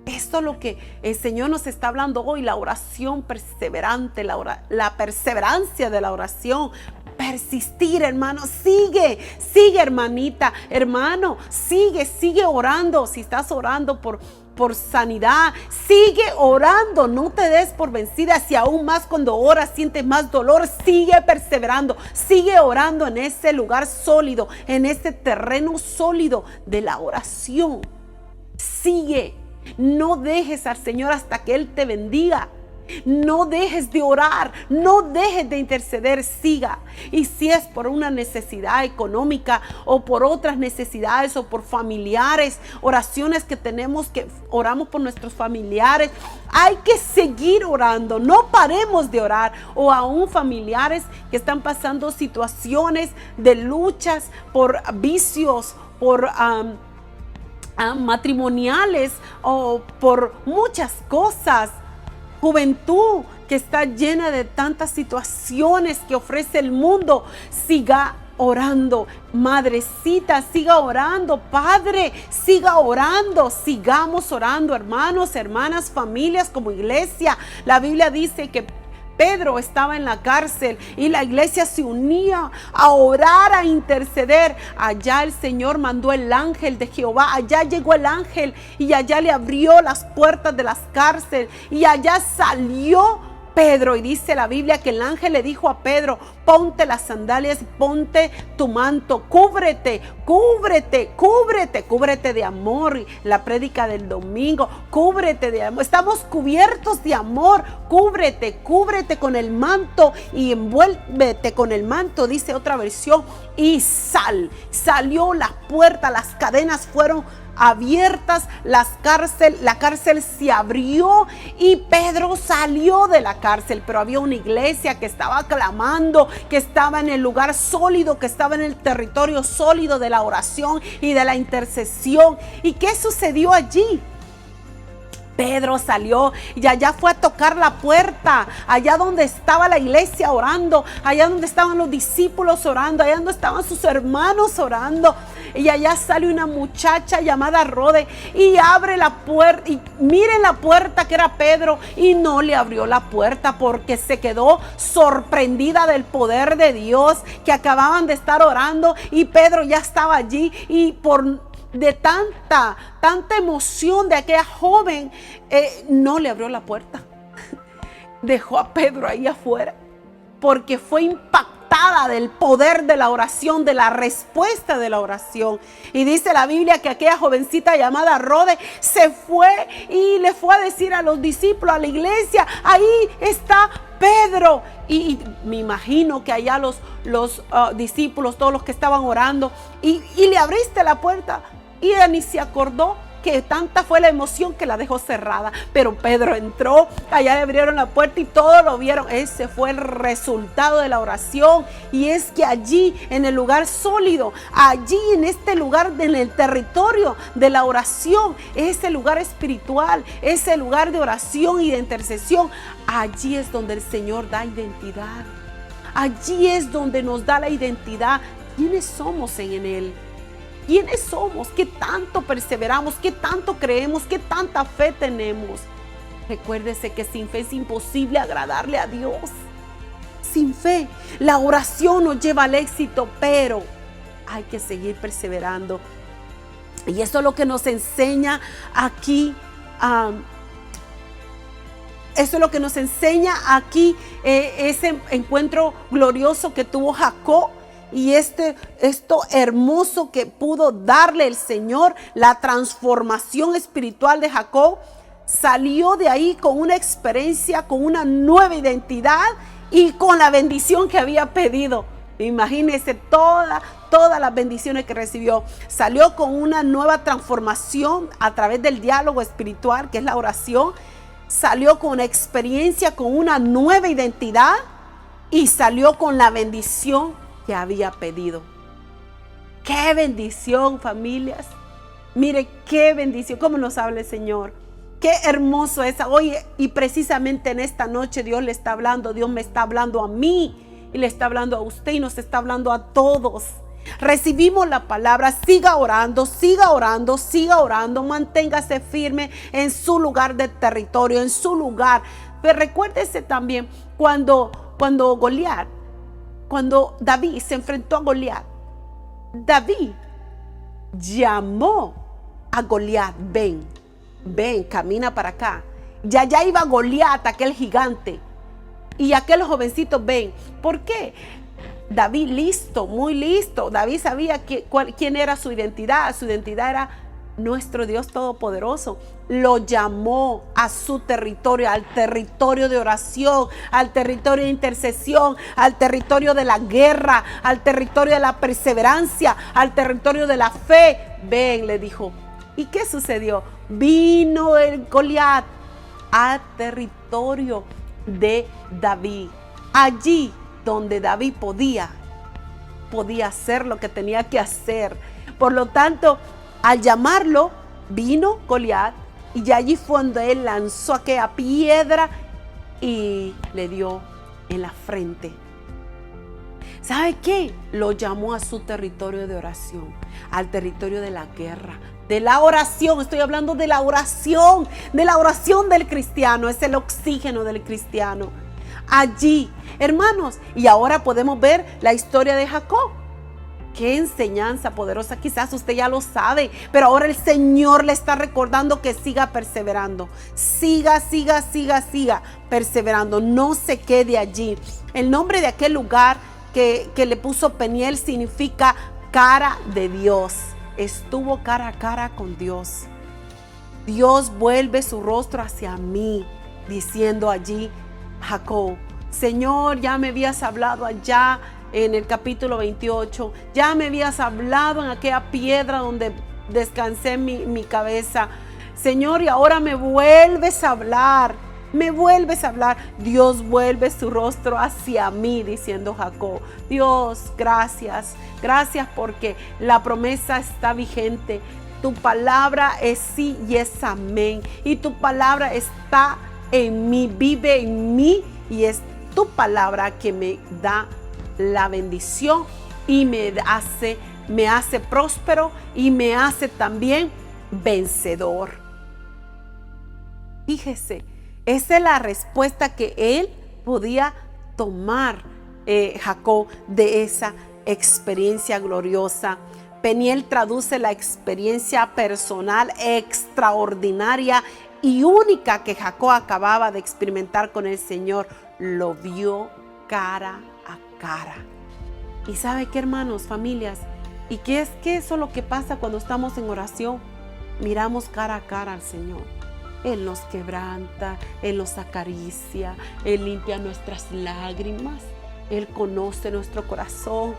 Speaker 1: Esto es lo que el Señor nos está hablando hoy, la oración perseverante, la perseverancia de la oración. Persistir, hermano, sigue hermanita, hermano, sigue orando. Si estás orando por sanidad, sigue orando, no te des por vencida. Si aún más cuando oras sientes más dolor, sigue perseverando, sigue orando en ese lugar sólido, en ese terreno sólido de la oración. Sigue, no dejes al Señor hasta que Él te bendiga. No dejes de orar, no dejes de interceder, siga. Y si es por una necesidad económica o por otras necesidades o por familiares, oraciones que tenemos, que oramos por nuestros familiares, hay que seguir orando, no paremos de orar. O aún familiares que están pasando situaciones de luchas por vicios, por matrimoniales o por muchas cosas. Juventud que está llena de tantas situaciones que ofrece el mundo, siga orando. Madrecita, siga orando. Padre, siga orando. Sigamos orando, hermanos, hermanas, familias, como iglesia. La Biblia dice que Pedro estaba en la cárcel y la iglesia se unía a orar, a interceder. Allá el Señor mandó el ángel de Jehová. Allá llegó el ángel y allá le abrió las puertas de las cárceles y allá salió Pedro. Y dice la Biblia que el ángel le dijo a Pedro: ponte las sandalias, ponte tu manto, cúbrete de amor. La prédica del domingo, cúbrete de amor. Estamos cubiertos de amor. Cúbrete con el manto y envuélvete con el manto, dice otra versión. Y salió la puerta, las cadenas fueron abiertas, la cárcel se abrió y Pedro salió de la cárcel. Pero había una iglesia que estaba clamando, que estaba en el lugar sólido, que estaba en el territorio sólido de la oración y de la intercesión. ¿Y qué sucedió allí? Pedro salió y allá fue a tocar la puerta, allá donde estaba la iglesia orando, allá donde estaban los discípulos orando, allá donde estaban sus hermanos orando. Y allá sale una muchacha llamada Rode y abre la puerta. Y miren la puerta, que era Pedro, y no le abrió la puerta porque se quedó sorprendida del poder de Dios, que acababan de estar orando y Pedro ya estaba allí. Y de tanta emoción de aquella joven, no le abrió la puerta. Dejó a Pedro ahí afuera porque fue impactado impactada del poder de la oración, de la respuesta de la oración. Y dice la Biblia que aquella jovencita llamada Rode se fue y le fue a decir a los discípulos, a la iglesia, ahí está Pedro. Y me imagino que allá los discípulos, todos los que estaban orando, y le abriste la puerta y ella ni se acordó, que tanta fue la emoción que la dejó cerrada. Pero Pedro entró, allá le abrieron la puerta y todos lo vieron. Ese fue el resultado de la oración. Y es que allí, en el lugar sólido, allí en este lugar, en el territorio de la oración, ese lugar espiritual, ese lugar de oración y de intercesión, allí es donde el Señor da identidad. Allí es donde nos da la identidad. ¿Quiénes somos en Él? ¿Quiénes somos? ¿Qué tanto perseveramos? ¿Qué tanto creemos? ¿Qué tanta fe tenemos? Recuérdese que sin fe es imposible agradarle a Dios. Sin fe, la oración nos lleva al éxito, pero hay que seguir perseverando. Y eso es lo que nos enseña aquí. Eso es lo que nos enseña aquí ese encuentro glorioso que tuvo Jacob. Y esto hermoso que pudo darle el Señor, la transformación espiritual de Jacob, salió de ahí con una experiencia, con una nueva identidad y con la bendición que había pedido. Imagínense todas las bendiciones que recibió. Salió con una nueva transformación a través del diálogo espiritual, que es la oración. Salió con una experiencia, con una nueva identidad y salió con la bendición que había pedido. ¡Qué bendición, familias! Mire, qué bendición, cómo nos habla el Señor. Qué hermoso es. Oye, y precisamente en esta noche Dios le está hablando, Dios me está hablando a mí y le está hablando a usted y nos está hablando a todos. Recibimos la palabra, siga orando, siga orando, siga orando, manténgase firme en su lugar de territorio, en su lugar. Pero recuérdese también cuando David se enfrentó a Goliat, David llamó a Goliat, ven, camina para acá. Ya iba Goliat, aquel gigante, y aquel jovencito, ven. ¿Por qué? David listo, muy listo. David sabía quién era su identidad. Su identidad era nuestro Dios Todopoderoso. Lo llamó a su territorio, al territorio de oración, al territorio de intercesión, al territorio de la guerra, al territorio de la perseverancia, al territorio de la fe. Ven, le dijo. ¿Y qué sucedió? Vino el Goliat al territorio de David. Allí donde David podía hacer lo que tenía que hacer. Por lo tanto, al llamarlo, vino Goliat y allí fue donde él lanzó aquella piedra y le dio en la frente. ¿Sabe qué? Lo llamó a su territorio de oración, al territorio de la guerra, de la oración. Estoy hablando de la oración del cristiano. Es el oxígeno del cristiano. Allí, hermanos, y ahora podemos ver la historia de Jacob. Qué enseñanza poderosa. Quizás usted ya lo sabe, pero ahora el Señor le está recordando que siga perseverando. Siga perseverando. No se quede allí. El nombre de aquel lugar que le puso Peniel significa cara de Dios. Estuvo cara a cara con Dios. Dios vuelve su rostro hacia mí, diciendo allí Jacob, Señor, ya me habías hablado allá en el capítulo 28, ya me habías hablado en aquella piedra donde descansé mi cabeza, Señor, y ahora me vuelves a hablar. Dios vuelve su rostro hacia mí, diciendo Jacob, Dios, gracias porque la promesa está vigente. Tu palabra es sí y es amén. Y tu palabra está en mí, vive en mí, y es tu palabra que me da la bendición y me hace próspero y me hace también vencedor. Fíjese, esa es la respuesta que él podía tomar, Jacob, de esa experiencia gloriosa. Peniel traduce la experiencia personal extraordinaria y única que Jacob acababa de experimentar con el Señor. Lo vio cara a cara. Y ¿sabe qué, hermanos, familias? ¿Y qué es que eso es lo que pasa cuando estamos en oración? Miramos cara a cara al Señor. Él nos quebranta, Él nos acaricia, Él limpia nuestras lágrimas. Él conoce nuestro corazón,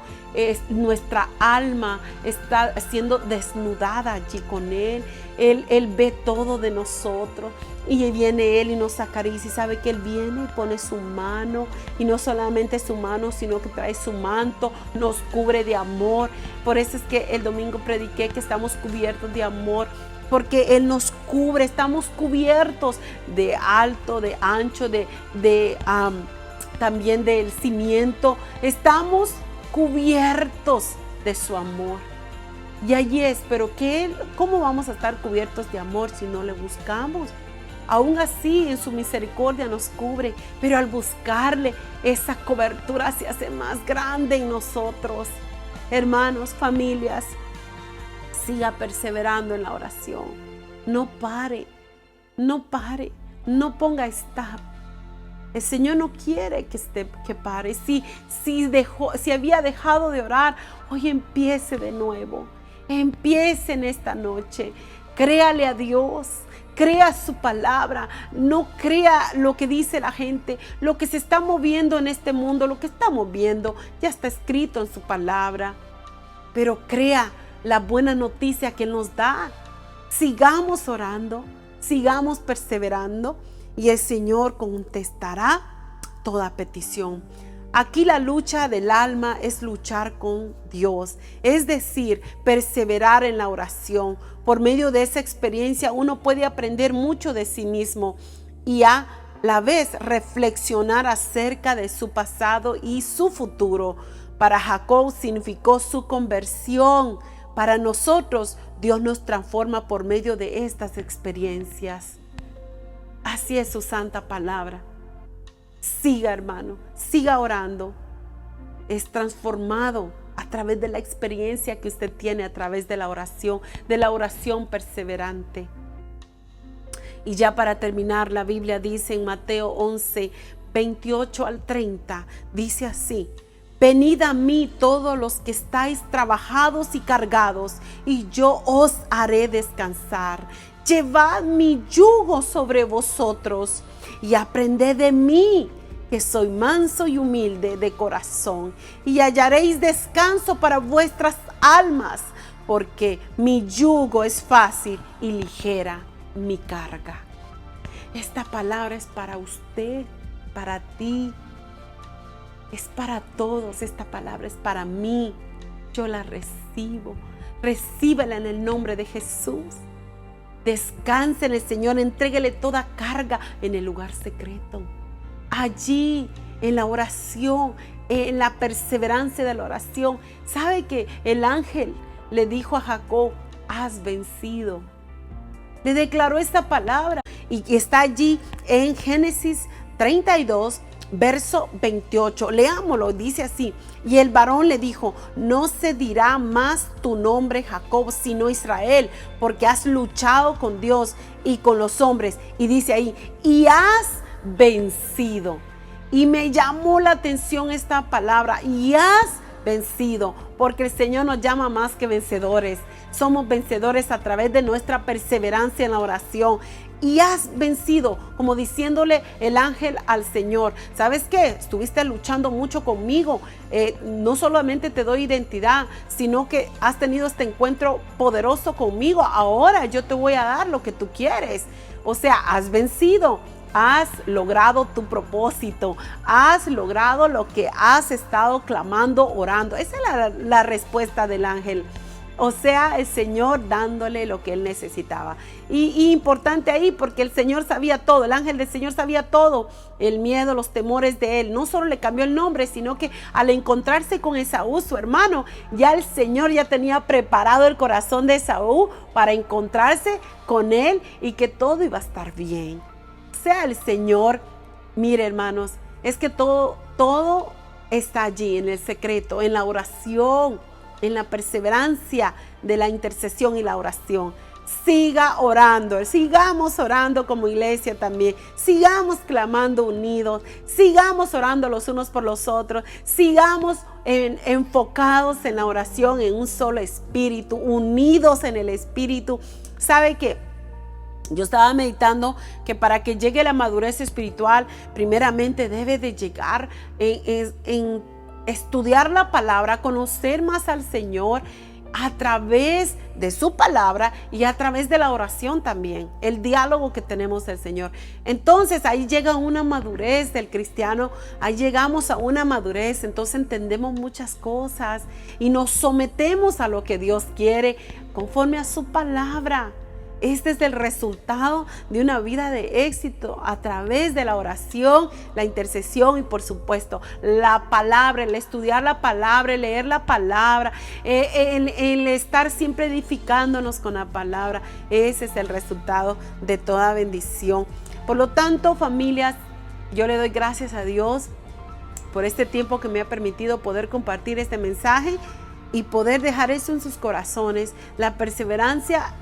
Speaker 1: nuestra alma está siendo desnudada allí con Él. Él ve todo de nosotros y viene Él y nos acaricia, y sabe que Él viene y pone su mano, y no solamente su mano, sino que trae su manto, nos cubre de amor. Por eso es que el domingo prediqué que estamos cubiertos de amor, porque Él nos cubre, estamos cubiertos de alto, de ancho, también del cimiento. Estamos cubiertos de su amor. Y allí es, pero ¿cómo vamos a estar cubiertos de amor si no le buscamos? Aún así, en su misericordia nos cubre, pero al buscarle, esa cobertura se hace más grande en nosotros. Hermanos, familias, siga perseverando en la oración. No pare, no ponga stop. El Señor no quiere que pare. Si había dejado de orar, hoy empiece de nuevo. Empiece en esta noche. Créale a Dios. Crea su palabra. No crea lo que dice la gente. Lo que se está moviendo en este mundo, lo que estamos viendo, ya está escrito en su palabra. Pero crea la buena noticia que Él nos da. Sigamos orando. Sigamos perseverando. Y el Señor contestará toda petición. Aquí la lucha del alma es luchar con Dios, es decir, perseverar en la oración. Por medio de esa experiencia uno puede aprender mucho de sí mismo y a la vez reflexionar acerca de su pasado y su futuro. Para Jacob significó su conversión. Para nosotros, Dios nos transforma por medio de estas experiencias. Así es su santa palabra. Siga, hermano, siga orando. Es transformado a través de la experiencia que usted tiene, a través de la oración perseverante. Y ya para terminar, la Biblia dice en Mateo 11, 28 al 30, dice así: venid a mí todos los que estáis trabajados y cargados, y yo os haré descansar. Llevad mi yugo sobre vosotros y aprended de mí, que soy manso y humilde de corazón, y hallaréis descanso para vuestras almas, porque mi yugo es fácil y ligera mi carga. Esta palabra es para usted, para ti, es para todos. Esta palabra es para mí. Yo la recibo. Recíbela en el nombre de Jesús. Descanse en el Señor, entréguele toda carga en el lugar secreto. Allí, en la oración, en la perseverancia de la oración. ¿Sabe que el ángel le dijo a Jacob: has vencido? Le declaró esta palabra y está allí en Génesis 32, verso 28. Leámoslo, dice así: y el varón le dijo: no se dirá más tu nombre Jacob, sino Israel, porque has luchado con Dios y con los hombres. Y dice ahí: y has vencido. Y me llamó la atención esta palabra: y has vencido, porque el Señor nos llama más que vencedores. Somos vencedores a través de nuestra perseverancia en la oración. Y has vencido, como diciéndole el ángel al Señor: ¿sabes qué? Estuviste luchando mucho conmigo. No solamente te doy identidad, sino que has tenido este encuentro poderoso conmigo. Ahora yo te voy a dar lo que tú quieres. O sea, has vencido. Has logrado tu propósito. Has logrado lo que has estado clamando, orando. Esa es la respuesta del ángel. O sea, el Señor dándole lo que él necesitaba. Y importante ahí, porque el Señor sabía todo, el ángel del Señor sabía todo, el miedo, los temores de él. No solo le cambió el nombre, sino que al encontrarse con Esaú, su hermano, ya el Señor ya tenía preparado el corazón de Esaú para encontrarse con él y que todo iba a estar bien. O sea, el Señor, mire, hermanos, es que todo está allí en el secreto, en la oración, en la perseverancia de la intercesión y la oración. siga orando, sigamos orando como iglesia también, sigamos clamando unidos, sigamos orando los unos por los otros, sigamos enfocados en la oración, en un solo espíritu, unidos en el espíritu. ¿Sabe qué? Yo estaba meditando que para que llegue la madurez espiritual, primeramente debe de llegar en estudiar la palabra, conocer más al Señor a través de su palabra y a través de la oración también, el diálogo que tenemos del Señor. Entonces ahí llega una madurez del cristiano, ahí llegamos a una madurez, entonces entendemos muchas cosas y nos sometemos a lo que Dios quiere conforme a su palabra. Este es el resultado de una vida de éxito a través de la oración, la intercesión y por supuesto la palabra, el estudiar la palabra, el leer la palabra, el estar siempre edificándonos con la palabra. Ese es el resultado de toda bendición. Por lo tanto, familias, yo le doy gracias a Dios por este tiempo que me ha permitido poder compartir este mensaje y poder dejar eso en sus corazones, la perseverancia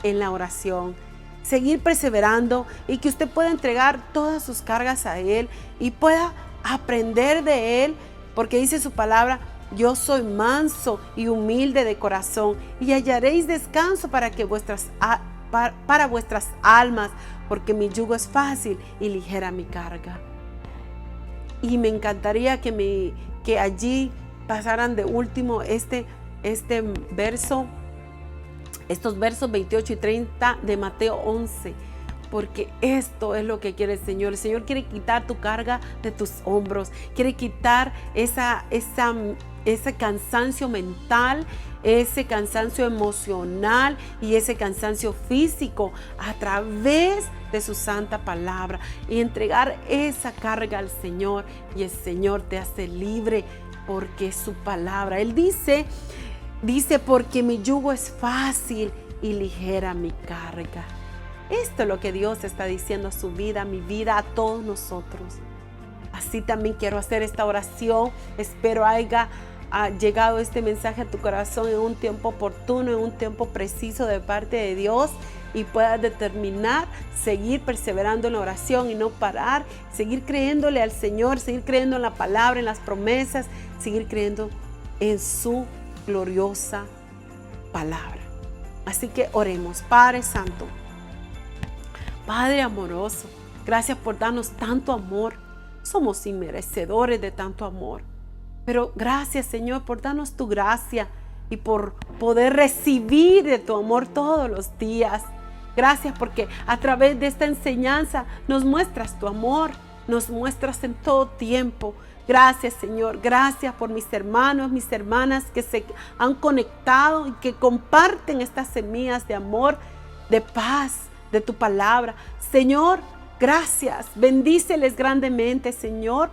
Speaker 1: en la oración, seguir perseverando y que usted pueda entregar todas sus cargas a Él y pueda aprender de Él, porque dice su palabra: yo soy manso y humilde de corazón y hallaréis descanso para vuestras almas, porque mi yugo es fácil y ligera mi carga. Y me encantaría que allí pasaran de último este verso, estos versos 28 y 30 de Mateo 11, porque esto es lo que quiere el Señor. El Señor quiere quitar tu carga de tus hombros, quiere quitar ese cansancio mental, ese cansancio emocional y ese cansancio físico a través de su santa palabra y entregar esa carga al Señor, y el Señor te hace libre porque es su palabra. Él dice, porque mi yugo es fácil y ligera mi carga. Esto es lo que Dios está diciendo a su vida, a mi vida, a todos nosotros. Así también quiero hacer esta oración. Espero haya llegado este mensaje a tu corazón en un tiempo oportuno, en un tiempo preciso de parte de Dios, y puedas determinar seguir perseverando en la oración y no parar, seguir creyéndole al Señor, seguir creyendo en la palabra, en las promesas, seguir creyendo en su gloriosa palabra. Así que oremos. Padre Santo, Padre amoroso, gracias por darnos tanto amor. Somos inmerecedores de tanto amor, pero gracias, Señor, por darnos tu gracia y por poder recibir de tu amor todos los días. Gracias porque a través de esta enseñanza nos muestras tu amor, nos muestras en todo tiempo. Gracias, Señor, gracias por mis hermanos, mis hermanas que se han conectado y que comparten estas semillas de amor, de paz, de tu palabra. Señor, gracias, bendíceles grandemente, Señor.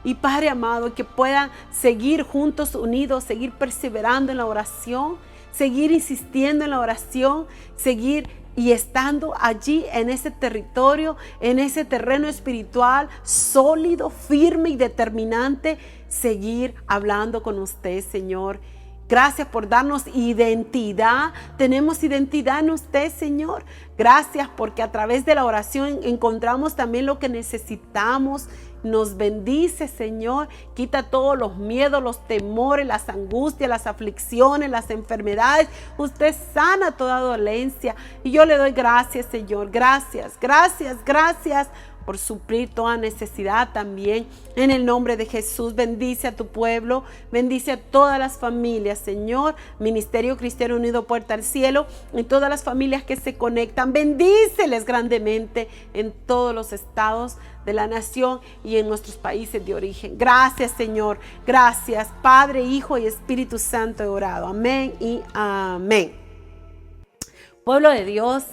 Speaker 1: Y Padre amado, que puedan seguir juntos, unidos, seguir perseverando en la oración, seguir insistiendo en la oración, seguir y estando allí en ese territorio, en ese terreno espiritual sólido, firme y determinante, seguir hablando con usted, Señor. Gracias por darnos identidad. Tenemos identidad en usted, Señor. Gracias porque a través de la oración encontramos también lo que necesitamos. Nos bendice, Señor. Quita todos los miedos, los temores, las angustias, las aflicciones, las enfermedades. Usted sana toda dolencia. Y yo le doy gracias, Señor. Gracias, gracias, gracias por suplir toda necesidad también. En el nombre de Jesús, bendice a tu pueblo, bendice a todas las familias, Señor. Ministerio Cristiano Unido Puerta al Cielo, en todas las familias que se conectan, bendíceles grandemente en todos los estados de la nación y en nuestros países de origen. Gracias, Señor. Gracias, Padre, Hijo y Espíritu Santo, he orado. Amén y amén. Pueblo de Dios,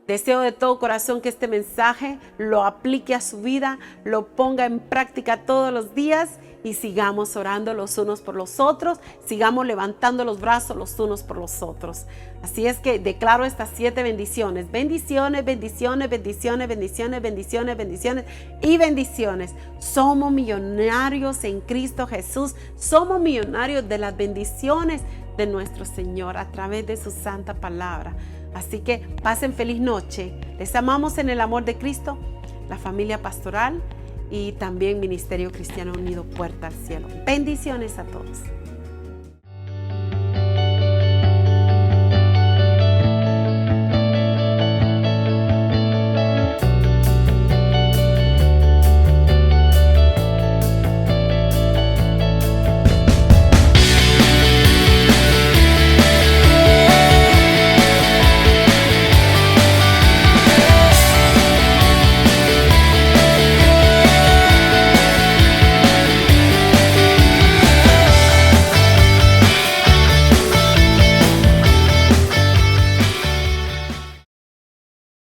Speaker 1: deseo de todo corazón que este mensaje lo aplique a su vida, lo ponga en práctica todos los días y sigamos orando los unos por los otros, sigamos levantando los brazos los unos por los otros. Así es que declaro estas 7 bendiciones. Bendiciones, bendiciones, bendiciones, bendiciones, bendiciones, bendiciones y bendiciones. Somos millonarios en Cristo Jesús. Somos millonarios de las bendiciones de nuestro Señor a través de su santa palabra. Así que pasen feliz noche. Les amamos en el amor de Cristo, la familia pastoral y también Ministerio Cristiano Unido Puerta al Cielo. Bendiciones a todos.